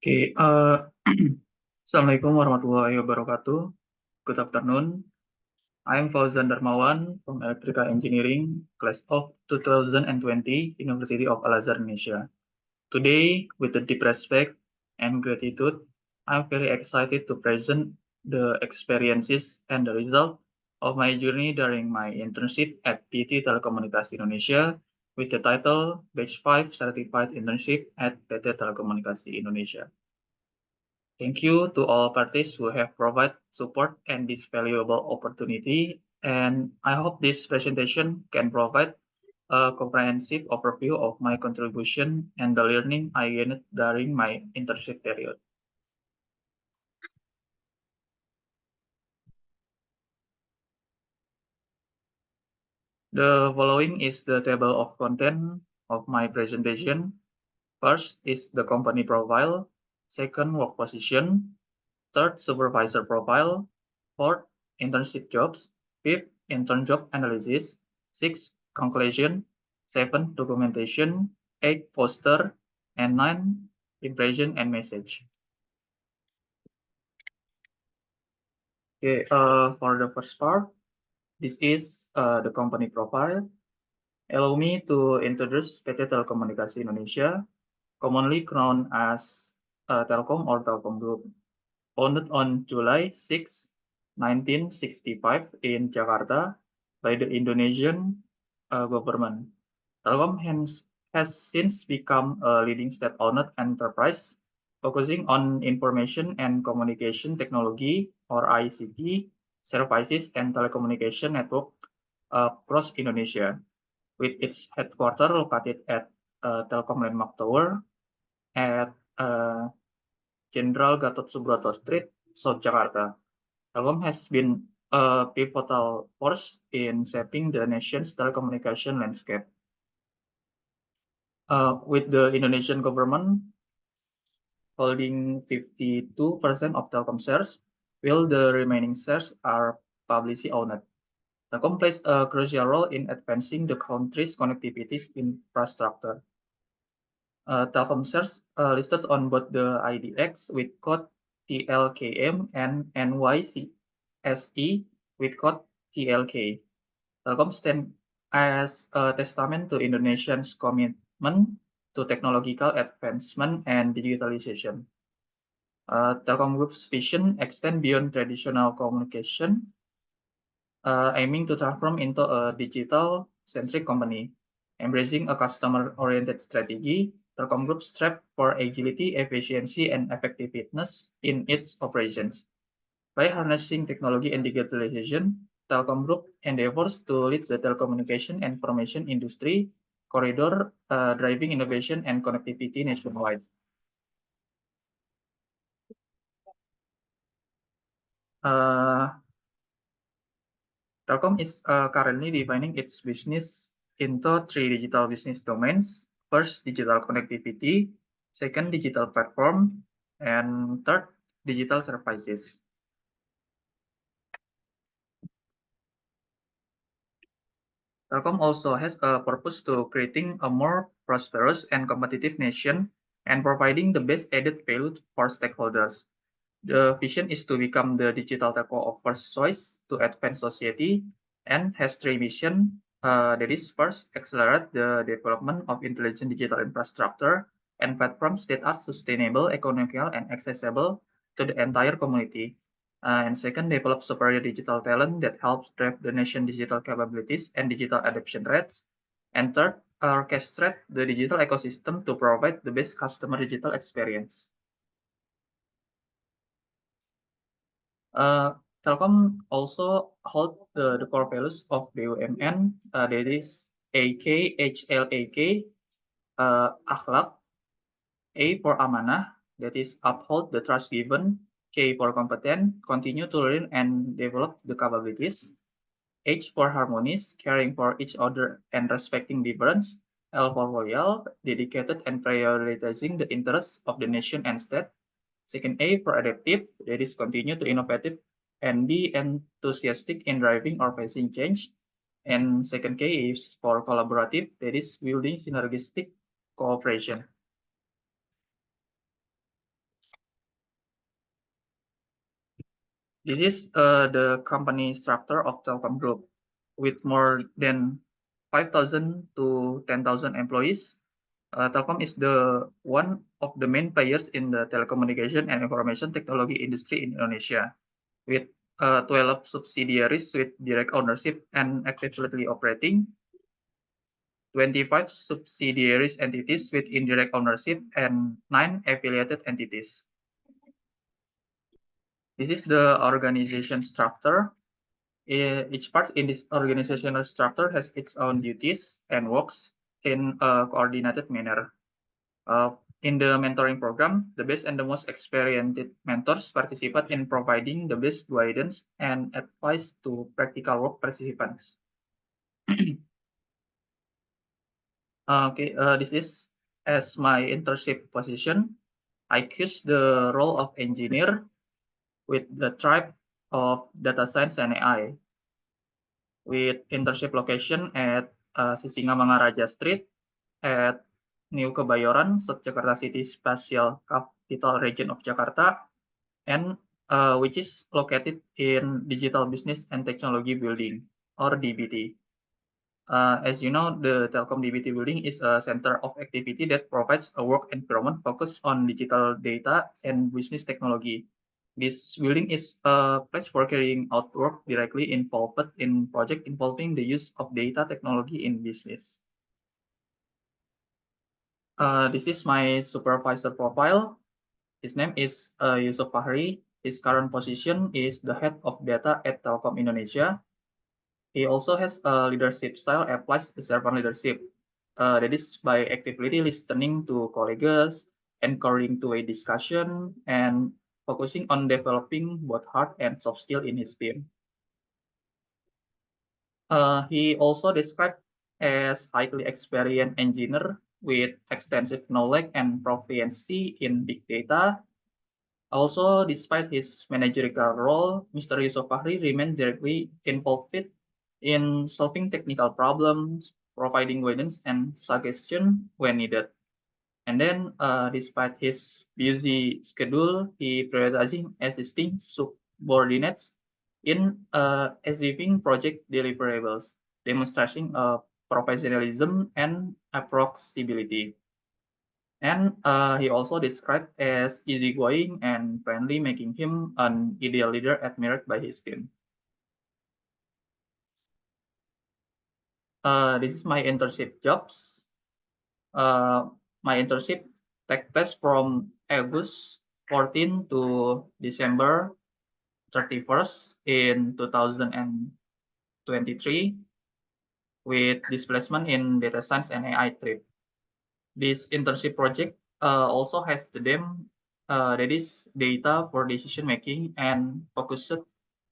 Okay, Assalamualaikum warahmatullahi wabarakatuh. Good afternoon. I'm Fauzan Darmawan from Electrical Engineering, class of 2020, University of Al-Azhar, Indonesia. Today, with the deep respect and gratitude, I'm very excited to present the experiences and the result of my journey during my internship at PT Telekomunikasi Indonesia with the title Batch 5 Certified Internship at PT Telekomunikasi Indonesia. Thank you to all parties who have provided support and this valuable opportunity. And I hope this presentation can provide a comprehensive overview of my contribution and the learning I gained during my internship period. The following is the table of content of my presentation. First is the company profile, second work position, third supervisor profile, fourth internship jobs, fifth intern job analysis, sixth conclusion, seven documentation, eight poster, and nine impression and message. Okay, for the first part, this is the company profile. Allow me to introduce PT Telekomunikasi Indonesia, commonly known as Telkom or Telkom Group. Founded on July 6, 1965 in Jakarta by the Indonesian government. Telkom has since become a leading state-owned enterprise focusing on information and communication technology or ICT services and telecommunication network across Indonesia, with its headquarters located at Telkom Landmark Tower at Jenderal Gatot Subroto Street, South Jakarta. Telkom has been a pivotal force in shaping the nation's telecommunication landscape. With the Indonesian government holding 52% of Telkom shares, while the remaining shares are publicly owned. Telkom plays a crucial role in advancing the country's connectivity infrastructure. Telkom shares listed on both the IDX with code TLKM and NYSE with code TLK. Telkom stands as a testament to Indonesia's commitment to technological advancement and digitalization. Telkom Group's vision extends beyond traditional communication, aiming to transform into a digital-centric company. Embracing a customer-oriented strategy, Telkom Group strives for agility, efficiency, and effectiveness in its operations. By harnessing technology and digitalization, Telkom Group endeavors to lead the telecommunication and information industry corridor, driving innovation and connectivity nationwide. Telkom is currently defining its business into three digital business domains. First, digital connectivity, second, digital platform, and third, digital services. Telkom also has a purpose to creating a more prosperous and competitive nation and providing the best added value for stakeholders. The vision is to become the digital telco of first choice to advance society and has three missions. That is, first, accelerate the development of intelligent digital infrastructure and platforms that are sustainable, economical, and accessible to the entire community. And second, develop superior digital talent that helps drive the nation's digital capabilities and digital adoption rates. And third, orchestrate the digital ecosystem to provide the best customer digital experience. Telkom also hold the core values of BUMN, that is AK, HLAK, akhlak, A for amanah, that is uphold the trust given, K for competent, continue to learn and develop the capabilities, H for harmonious, caring for each other and respecting difference, L for loyal, dedicated and prioritizing the interests of the nation and state. Second, A for adaptive, that is continue to innovative and be enthusiastic in driving or facing change. And second K is for collaborative, that is building synergistic cooperation. This is the company structure of Telkom Group, with more than 5,000 to 10,000 employees. Telkom is the one of the main players in the telecommunication and information technology industry in Indonesia, with 12 subsidiaries with direct ownership and actively operating, 25 subsidiaries entities with indirect ownership, and 9 affiliated entities. This is the organization structure. Each part in this organizational structure has its own duties and works in a coordinated manner. In the mentoring program, the best and the most experienced mentors participate in providing the best guidance and advice to practical work participants. This is as my internship position. I choose the role of engineer with the tribe of data science and AI, with internship location at Sisingamangaraja Street at New Kebayoran, Jakarta City Spatial Capital Region of Jakarta, and which is located in Digital Business and Technology Building, or DBT. As you know, the Telkom DBT building is a center of activity that provides a work environment focused on digital data and business technology. This building is a place for carrying out work directly involved in project involving the use of data technology in business. This is my supervisor profile. His name is Yusuf Fahri. His current position is the head of data at Telkom Indonesia. He also has a leadership style applies servant leadership. That is by actively listening to colleagues, encouraging to a discussion, and focusing on developing both hard and soft skill in his team. He also described as highly experienced engineer with extensive knowledge and proficiency in big data. Also, despite his managerial role, Mr. Yusuf Fahri remained directly involved in solving technical problems, providing guidance and suggestion when needed. And then, despite his busy schedule, he prioritizing assisting subordinates in achieving project deliverables, demonstrating professionalism and approachability. And he also described as easygoing and friendly, making him an ideal leader admired by his team. This is my internship jobs. My internship take place from August 14 to December 31st in 2023 with displacement in data science and AI trip. This internship project also has the theme that is data for decision making and focused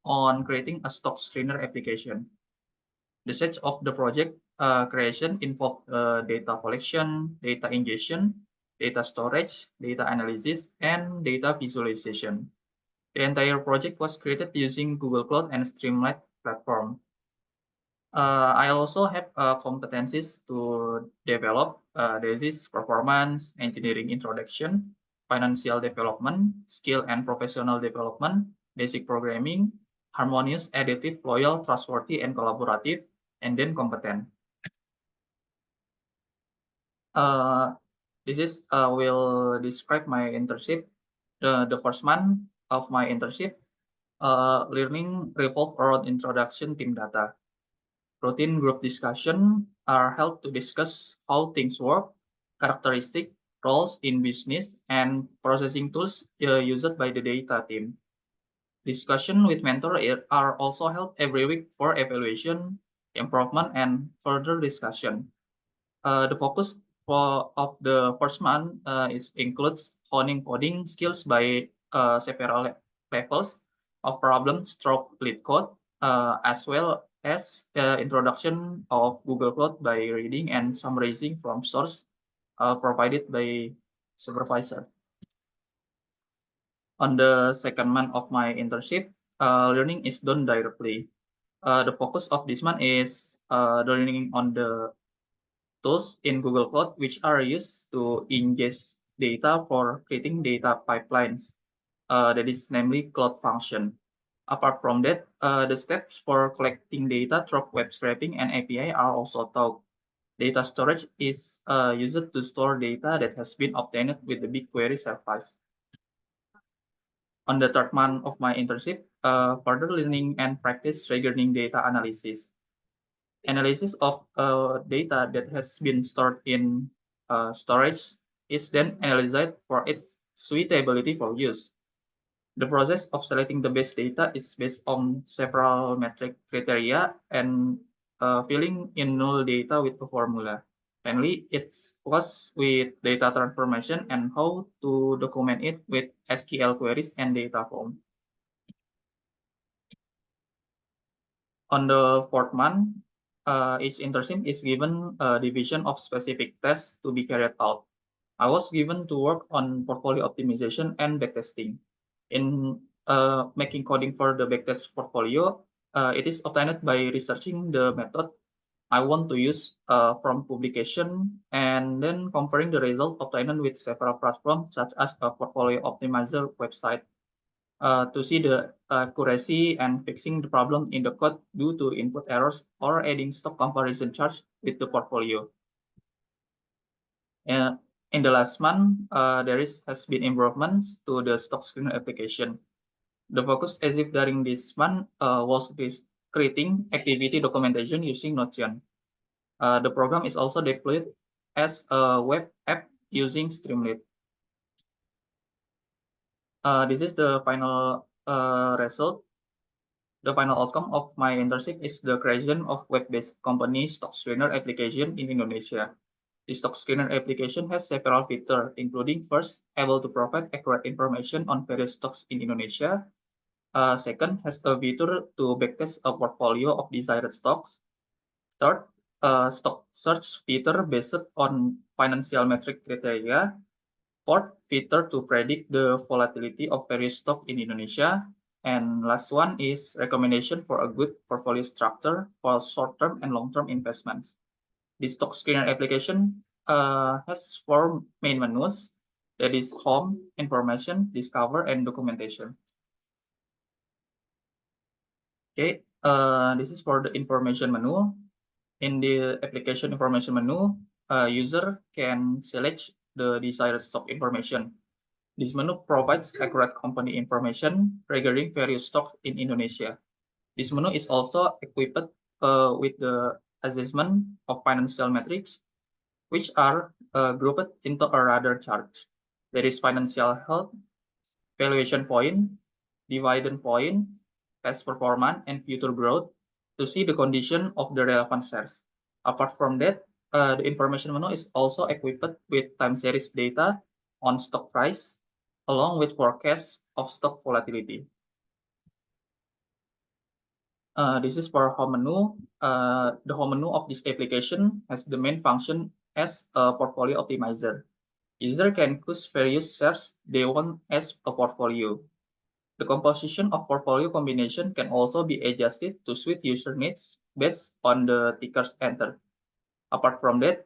on creating a stock screener application. The stage of the project creation involved data collection, data ingestion, data storage, data analysis, and data visualization. The entire project was created using Google Cloud and Streamlit platform. I also have competencies to develop disease performance, engineering introduction, financial development, skill and professional development, basic programming, harmonious, additive, loyal, trustworthy, and collaborative, and then competent. This is will describe my internship. The first month of my internship, learning revolved around introduction team data. Routine group discussion are held to discuss how things work, characteristic, roles in business, and processing tools used by the data team. Discussion with mentor are also held every week for evaluation, improvement, and further discussion. The focus of the first month includes honing coding skills by several levels of problem stroke lead code, as well as introduction of Google Cloud by reading and summarizing from source provided by supervisor. On the second month of my internship, learning is done directly. The focus of this month is the learning on the tools in Google Cloud which are used to ingest data for creating data pipelines. That is namely Cloud Function. Apart from that, the steps for collecting data through web scraping and API are also taught. Data storage is used to store data that has been obtained with the BigQuery service. On the third month of my internship, further learning and practice regarding data analysis. Analysis of data that has been stored in storage is then analyzed for its suitability for use. The process of selecting the best data is based on several metric criteria and filling in null data with a formula. Finally, it was with data transformation and how to document it with SQL queries and data form. On the fourth month, each internship is given a division of specific tests to be carried out. I was given to work on portfolio optimization and backtesting. In making coding for the backtest portfolio, it is obtained by researching the method I want to use from publication and then comparing the result obtained with several platforms such as a portfolio optimizer website to see the accuracy and fixing the problem in the code due to input errors or adding stock comparison charts with the portfolio. In the last month, has been improvements to the stock screener application. The focus as if during this month was this creating activity documentation using Notion. The program is also deployed as a web app using Streamlit. This is the final result. The final outcome of my internship is the creation of web-based company stock screener application in Indonesia. The stock screener application has several features, including first, able to provide accurate information on various stocks in Indonesia. Second, has a feature to backtest a portfolio of desired stocks. Third, stock search feature based on financial metric criteria. Fourth, feature to predict the volatility of various stocks in Indonesia. And last one is recommendation for a good portfolio structure for short-term and long-term investments. The stock screener application has four main menus, that is home, information, discover, and documentation. Okay, this is for the information menu. In the application information menu, user can select the desired stock information. This menu provides accurate company information regarding various stocks in Indonesia. This menu is also equipped with the assessment of financial metrics, which are grouped into a radar chart. There is financial health, valuation point, dividend point, past performance, and future growth to see the condition of the relevant shares. Apart from that, the information menu is also equipped with time series data on stock price, along with forecasts of stock volatility. This is for home menu. The home menu of this application has the main function as a portfolio optimizer. User can choose various shares they want as a portfolio. The composition of portfolio combination can also be adjusted to suit user needs based on the tickers entered. Apart from that,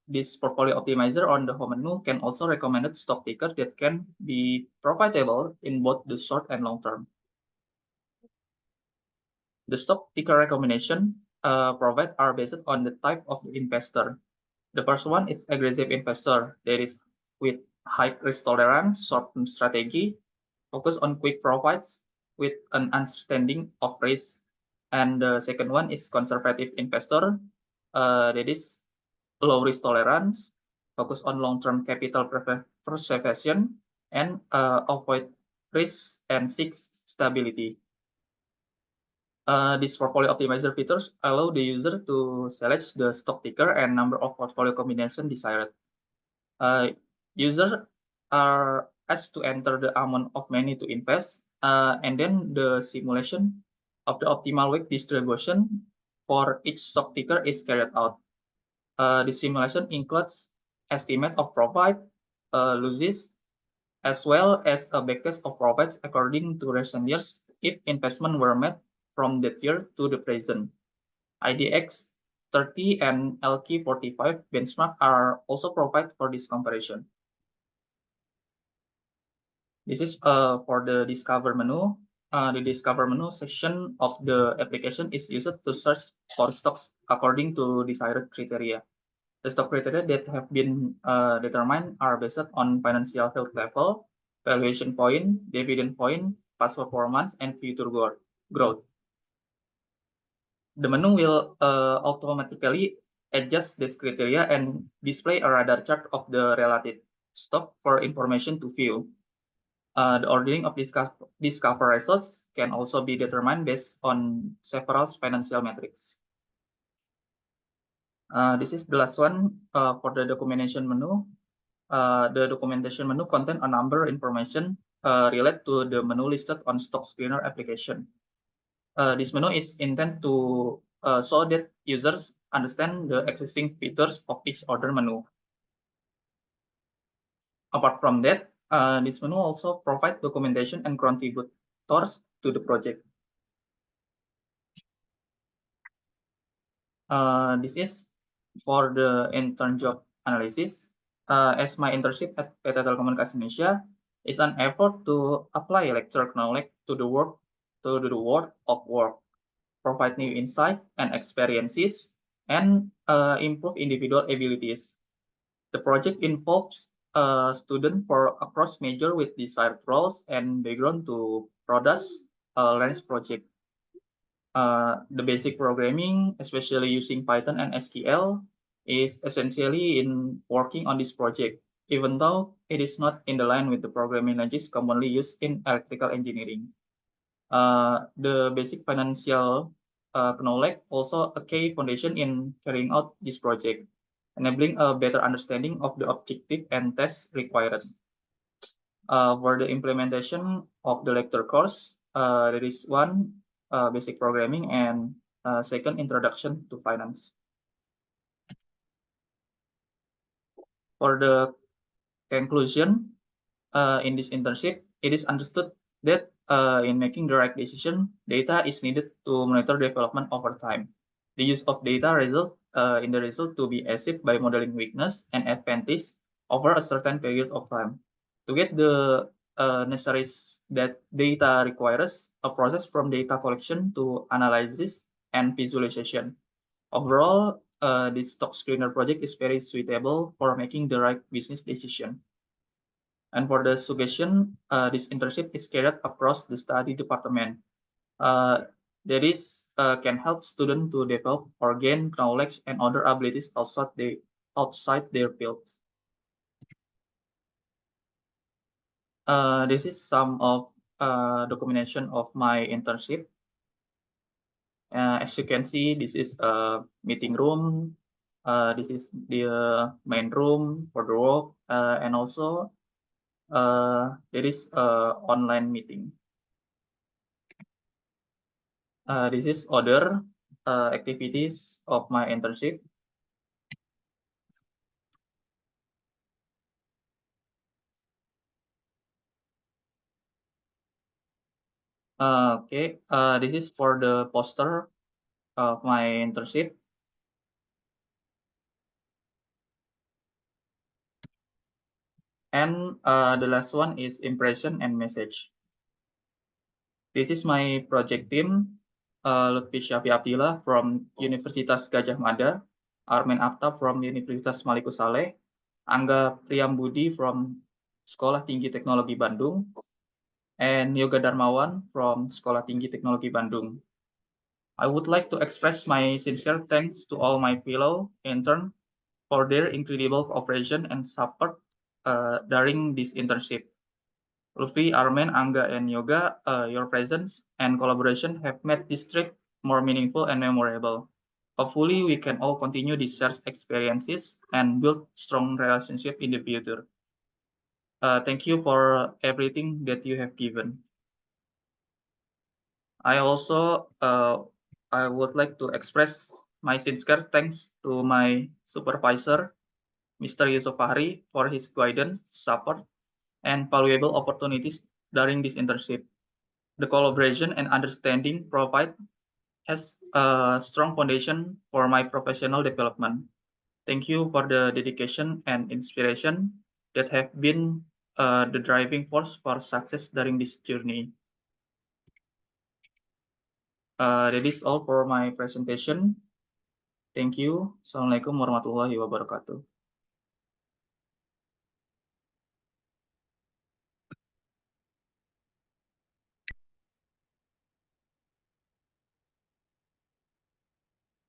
this portfolio optimizer on the home menu can also recommend stock tickers that can be profitable in both the short and long term. The stock ticker recommendation provided are based on the type of the investor. The first one is aggressive investor, that is with high risk tolerance, short-term strategy, focus on quick profits with an understanding of risk. And the second one is conservative investor, that is low risk tolerance, focus on long-term capital preservation, and avoid risk and seek stability. These portfolio optimizer features allow the user to select the stock ticker and number of portfolio combination desired. Users are asked to enter the amount of money to invest, and then the simulation of the optimal weight distribution for each stock ticker is carried out. The simulation includes estimate of profit, losses, as well as a backtest of profits according to recent years if investment were made from that year to the present. IDX 30 and LQ 45 benchmark are also provided for this comparison. This is for the discover menu. The Discover menu section of the application is used to search for stocks according to desired criteria. The stock criteria that have been determined are based on financial health level, valuation point, dividend point, past performance, and future growth. The menu will automatically adjust this criteria and display a radar chart of the related stock for information to view. The ordering of Discover results can also be determined based on several financial metrics. This is the last one for the documentation menu. The documentation menu contains a number of information related to the menu listed on Stock Screener application. This menu is intended to so that users understand the existing features of each order menu. Apart from that, this menu also provides documentation and contributors to the project. This is for the intern job analysis. As my internship at PT Telekomunikasi Indonesia is an effort to apply lecture knowledge to the world of work, provide new insight and experiences, and improve individual abilities. The project involves students across major with desired roles and background to produce a Lens project. The basic programming, especially using Python and SQL, is essentially in working on this project, even though it is not in the line with the programming languages commonly used in electrical engineering. The basic financial knowledge also a key foundation in carrying out this project, enabling a better understanding of the objective and tasks required. For the implementation of the lecture course, there is one basic programming and second introduction to finance. For the conclusion, in this internship, it is understood that in making the right decision, data is needed to monitor development over time. The use of data result in the result to be achieved by modeling weakness and advantage over a certain period of time. To get the necessary that data requires a process from data collection to analysis and visualization. Overall, this stock screener project is very suitable for making the right business decision. And for the suggestion, this internship is carried across the study department. That is can help students to develop or gain knowledge and other abilities outside their fields. This is some of documentation of my internship. As you can see, this is a meeting room. This is the main room for the work, and also there is a online meeting. This is other activities of my internship. Okay, this is for the poster of my internship. And the last one is impression and message. This is my project team. Lutfi Syafi Abdillah from Universitas Gadjah Mada, Armen Apta from Universitas Maliku Saleh, Angga Priyambudi from Sekolah Tinggi Teknologi Bandung, and Yoga Darmawan from Sekolah Tinggi Teknologi Bandung. I would like to express my sincere thanks to all my fellow interns for their incredible cooperation and support during this internship. Lutfi, Armen, Angga, and Yoga, your presence and collaboration have made this trip more meaningful and memorable. Hopefully, we can all continue these shared experiences and build strong relationship in the future. Thank you for everything that you have given. I also I would like to express my sincere thanks to my supervisor, Mr. Yusuf Fahri, for his guidance, support, and valuable opportunities during this internship. The collaboration and understanding provided has a strong foundation for my professional development. Thank you for the dedication and inspiration that have been the driving force for success during this journey. That is all for my presentation. Thank you. Assalamualaikum warahmatullahi wabarakatuh.